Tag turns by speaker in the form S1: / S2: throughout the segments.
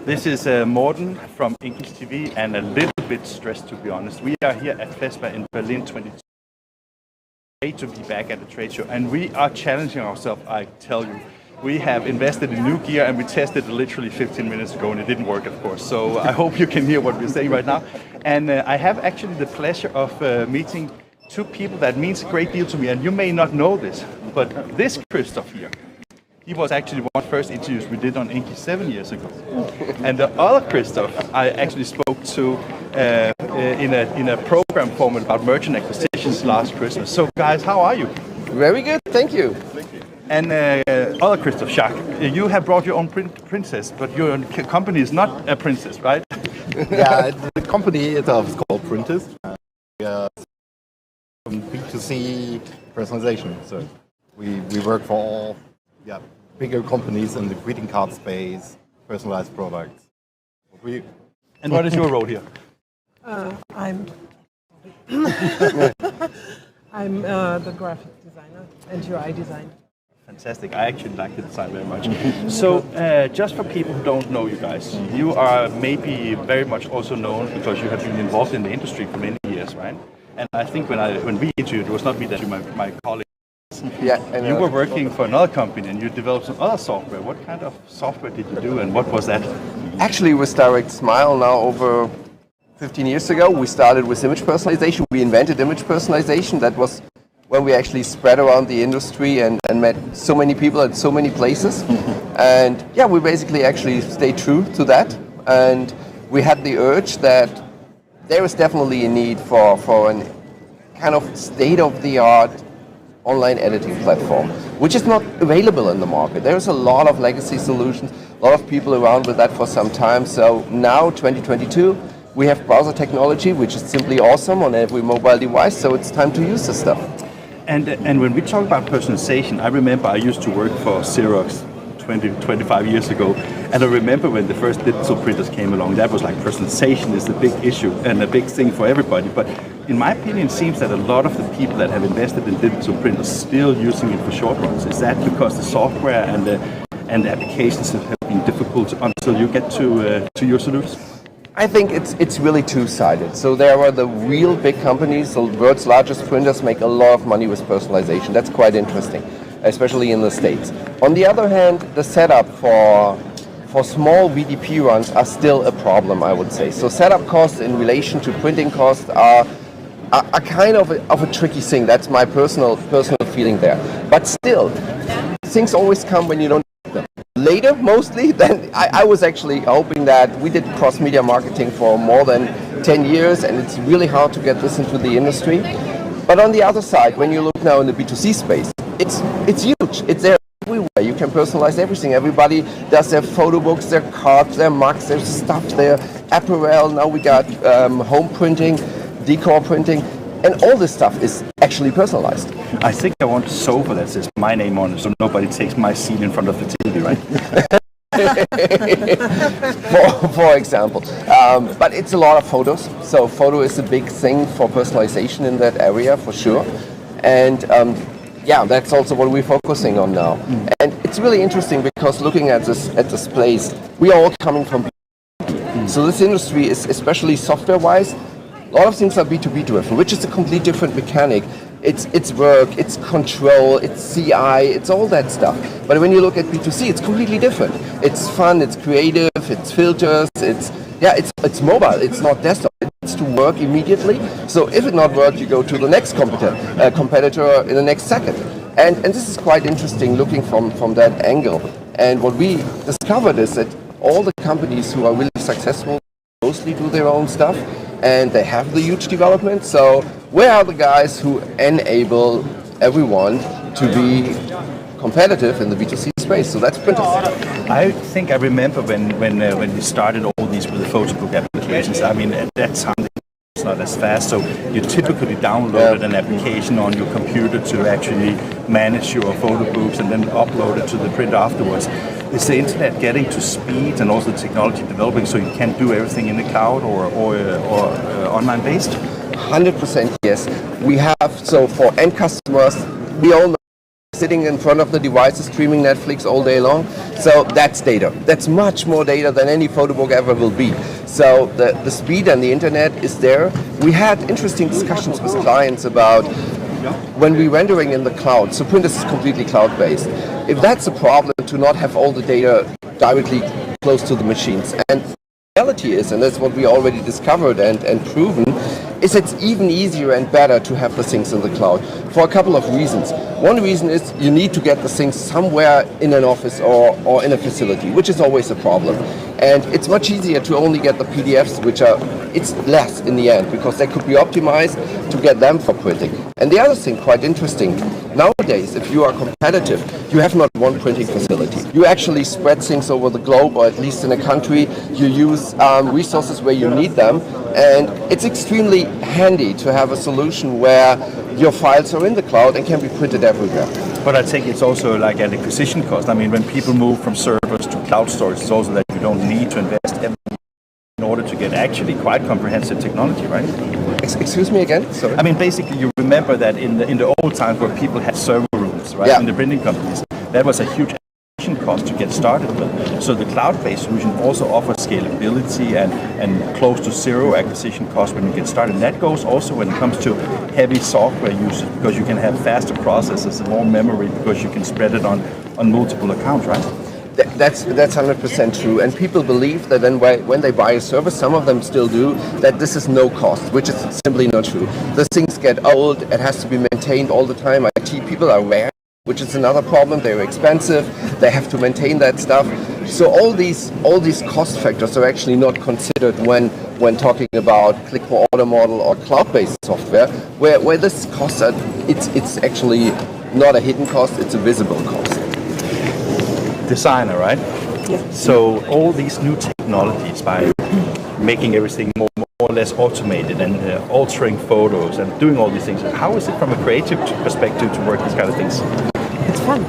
S1: This is Morten from English TV, and a little bit stressed, to be honest. We are here at FESPA in Berlin 22. Great to be back at the trade show, and we are challenging ourselves, I tell you. We have invested in new gear, and we tested it literally 15 minutes ago, and it didn't work, of course. So I hope you can hear what we're saying right now. And I have actually the pleasure of meeting two people that means a great deal to me, and you may not know this, but this Christoph here, he was actually one of the first interviews we did on English 7 years ago. And the other Christoph I actually spoke to in a program format about merchant acquisitions last Christmas. So guys, how are you?
S2: Very good, thank you.
S1: And other Christoph Schacht, you have brought your own Printess, but your company is not a Printess, right?
S3: Yeah, the company itself is called Printess. We are B2C personalization. So we work for all bigger companies in the greeting card space, personalized products.
S1: And what is your role here?
S4: I'm the graphic designer and UI designer.
S1: Fantastic. I actually like the design very much. So, just for people who don't know you guys, you are maybe very much also known because you have been involved in the industry for many years, right? And I think when we interviewed, it was not me that you, my colleague.
S2: Yeah,
S1: you were working for another company and you developed some other software. What kind of software did you do and what was that?
S2: Actually, with Direct Smile now over 15 years ago, we started with image personalization. We invented image personalization. That was when we actually spread around the industry and met so many people at so many places. And yeah, we basically actually stayed true to that. And we had the urge that there is definitely a need for a kind of state-of-the-art online editing platform, which is not available in the market. There's a lot of legacy solutions, a lot of people around with that for some time. So now, 2022, we have browser technology, which is simply awesome on every mobile device, so it's time to use this stuff.
S1: And when we talk about personalization, I remember I used to work for Xerox 25 years ago, and I remember when the first digital printers came along, that was like personalization is the big issue and a big thing for everybody. But in my opinion, it seems that a lot of the people that have invested in digital printers are still using it for short runs. Is that because the software and the applications have been difficult until you get to your solutions?
S2: I think it's really two-sided. So there are the real big companies, the world's largest printers make a lot of money with personalization. That's quite interesting, especially in the States. On the other hand, the setup for small VDP runs are still a problem, I would say. So setup costs in relation to printing costs are kind of a tricky thing. That's my personal feeling there. But still, things always come when you don't need them. Later, mostly, then I was actually hoping that we did cross-media marketing for more than 10 years, and it's really hard to get this into the industry. But on the other side, when you look now in the B2C space, it's huge. It's there everywhere. You can personalize everything. Everybody does their photo books, their cards, their mugs, their stuff, their apparel. Now we got home printing, decor printing, and all this stuff is actually personalized.
S1: I think I want a sofa that says my name on it, so nobody takes my seat in front of the TV, right?
S2: for example. But it's a lot of photos. So photo is a big thing for personalization in that area, for sure. And yeah, that's also what we're focusing on now. And it's really interesting because looking at this place, we are all coming from B2B. So this industry is, especially software-wise, a lot of things are B2B driven, which is a completely different mechanic. It's work, it's control, it's CI, it's all that stuff. But when you look at B2C, it's completely different. It's fun, it's creative, it's filters, it's mobile, it's not desktop. It's to work immediately. So if it not works, you go to the next competitor in the next second. And this is quite interesting looking from that angle. And what we discovered is that all the companies who are really successful mostly do their own stuff, and they have the huge development. So where are the guys who enable everyone to be competitive in the B2C space? So that's Printess.
S1: I think I remember when we started all these with the photo book applications. I mean, at that time it's not as fast, so you typically downloaded an application on your computer to actually manage your photo books and then upload it to the printer afterwards. Is the internet getting to speed and also technology developing so you can do everything in the cloud or online based?
S2: 100% yes. We have, so for end customers, we all know sitting in front of the devices streaming Netflix all day long. So that's data. That's much more data than any photo book ever will be. So the speed and the internet is there. We had interesting discussions with clients about when we're rendering in the cloud. So Printess is completely cloud-based. If that's a problem to not have all the data directly close to the machines. And the reality is, and that's what we already discovered and proven, is it's even easier and better to have the things in the cloud for a couple of reasons. One reason is you need to get the things somewhere in an office or in a facility, which is always a problem. And it's much easier to only get the PDFs, which are, it's less in the end, because they could be optimized to get them for printing. And the other thing, quite interesting, nowadays, if you are competitive, you have not one printing facility. You actually spread things over the globe, or at least in a country. You use resources where you need them. And it's extremely handy to have a solution where your files are in the cloud and can be printed everywhere.
S1: But I think it's also like an acquisition cost. I mean, when people move from servers to cloud storage, it's also that you don't need to invest heavily in order to get actually quite comprehensive technology, right?
S2: Excuse me again? Sorry.
S1: I mean, basically, you remember that in the old times where people had server rooms, right, in the printing companies, that was a huge cost to get started with. So the cloud-based solution also offers scalability and close to zero acquisition cost when you get started. And that goes also when it comes to heavy software usage, because you can have faster processes and more memory because you can spread it on multiple accounts, right?
S2: That's 100% true. And people believe that then when they buy a service, some of them still do, that this is no cost, which is simply not true. The things get old, it has to be maintained all the time. IT people are rare, which is another problem. They're expensive, they have to maintain that stuff. So all these cost factors are actually not considered when talking about click per order model or cloud-based software, where this costs are, it's actually not a hidden cost, it's a visible cost.
S1: Designer, right?
S4: Yeah.
S1: So all these new technologies, by making everything more or less automated and altering photos and doing all these things, how is it from a creative perspective to work these kind of things?
S4: It's fun.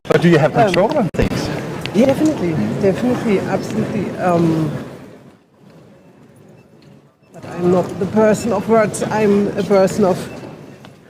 S1: But do you have control on things?
S4: Yeah, definitely, absolutely. But I'm not the person of words. I'm a person of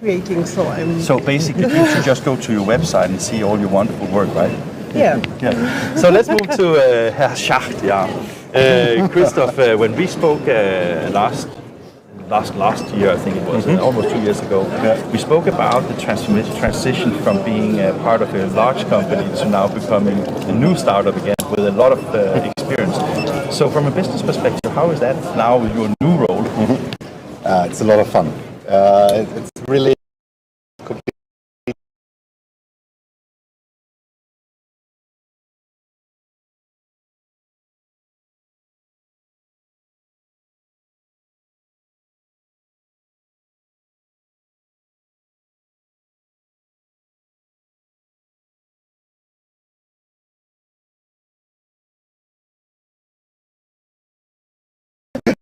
S4: creating. So
S1: basically, you should just go to your website and see all your wonderful work, right?
S4: Yeah.
S1: So let's move to Herr Schacht. Christoph, when we spoke last year, I think it was, almost 2 years ago, we spoke about the transition from being part of a large company to now becoming a new startup again with a lot of experience. So from a business perspective, how is that now with your new role?
S3: It's a lot of fun. It's really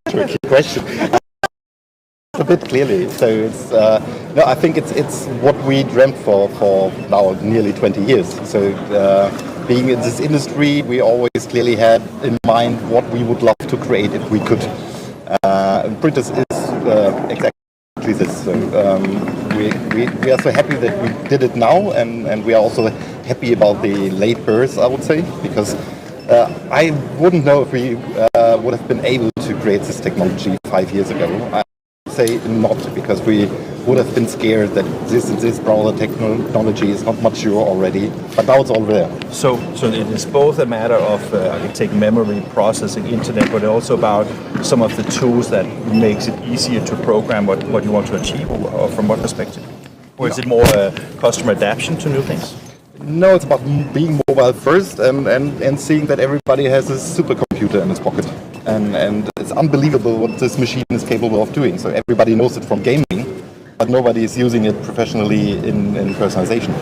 S3: tricky question. A bit clearly. So it's no, I think it's what we dreamt for now nearly 20 years. So being in this industry, we always clearly had in mind what we would love to create if we could. Printess is exactly this. So we are so happy that we did it now, and we are also happy about the late birth, I would say, because I wouldn't know if we would have been able to create this technology 5 years ago. I say not, because we would have been scared that this browser technology is not mature already, but now it's all there.
S1: So it is both a matter of I can take memory, processing, internet, but also about some of the tools that makes it easier to program what you want to achieve, or from what perspective? Or is it more customer adaptation to new things?
S3: No, it's about being mobile first and seeing that everybody has a supercomputer in his pocket. And it's unbelievable what this machine is capable of doing. So everybody knows it from gaming, but nobody is using it professionally in personalization.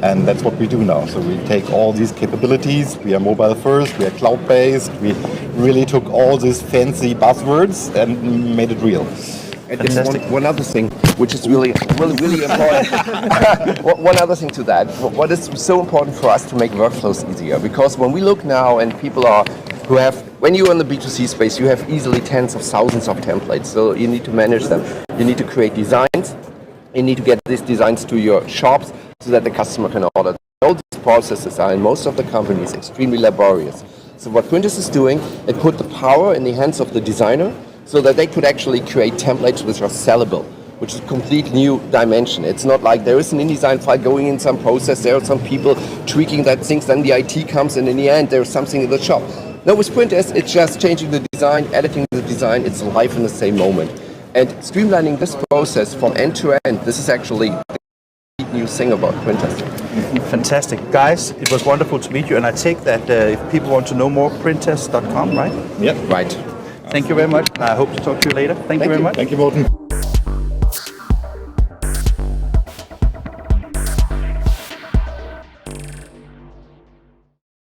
S3: And that's what we do now. So we take all these capabilities, we are mobile first, we are cloud-based, we really took all these fancy buzzwords and made it real.
S2: And there's one other thing, which is really important. One other thing to that. What is so important for us to make workflows easier? Because when we look now, and people when you're in the B2C space, you have easily tens of thousands of templates. So you need to manage them. You need to create designs. You need to get these designs to your shops so that the customer can order. All these processes are in most of the companies extremely laborious. So what Printess is doing, it put the power in the hands of the designer so that they could actually create templates which are sellable, which is a complete new dimension. It's not like there is an InDesign file going in some process, there are some people tweaking that things, then the IT comes, and in the end there's something in the shop. No, with Printess, it's just changing the design, editing the design, it's live in the same moment. And streamlining this process from end to end, this is actually the new thing about Printess.
S1: Fantastic. Guys, it was wonderful to meet you, and I take that if people want to know more, printess.com, right?
S3: Yep.
S2: Right.
S1: Thank you very much. I hope to talk to you later. Thank you very much.
S3: Thank you, Morten.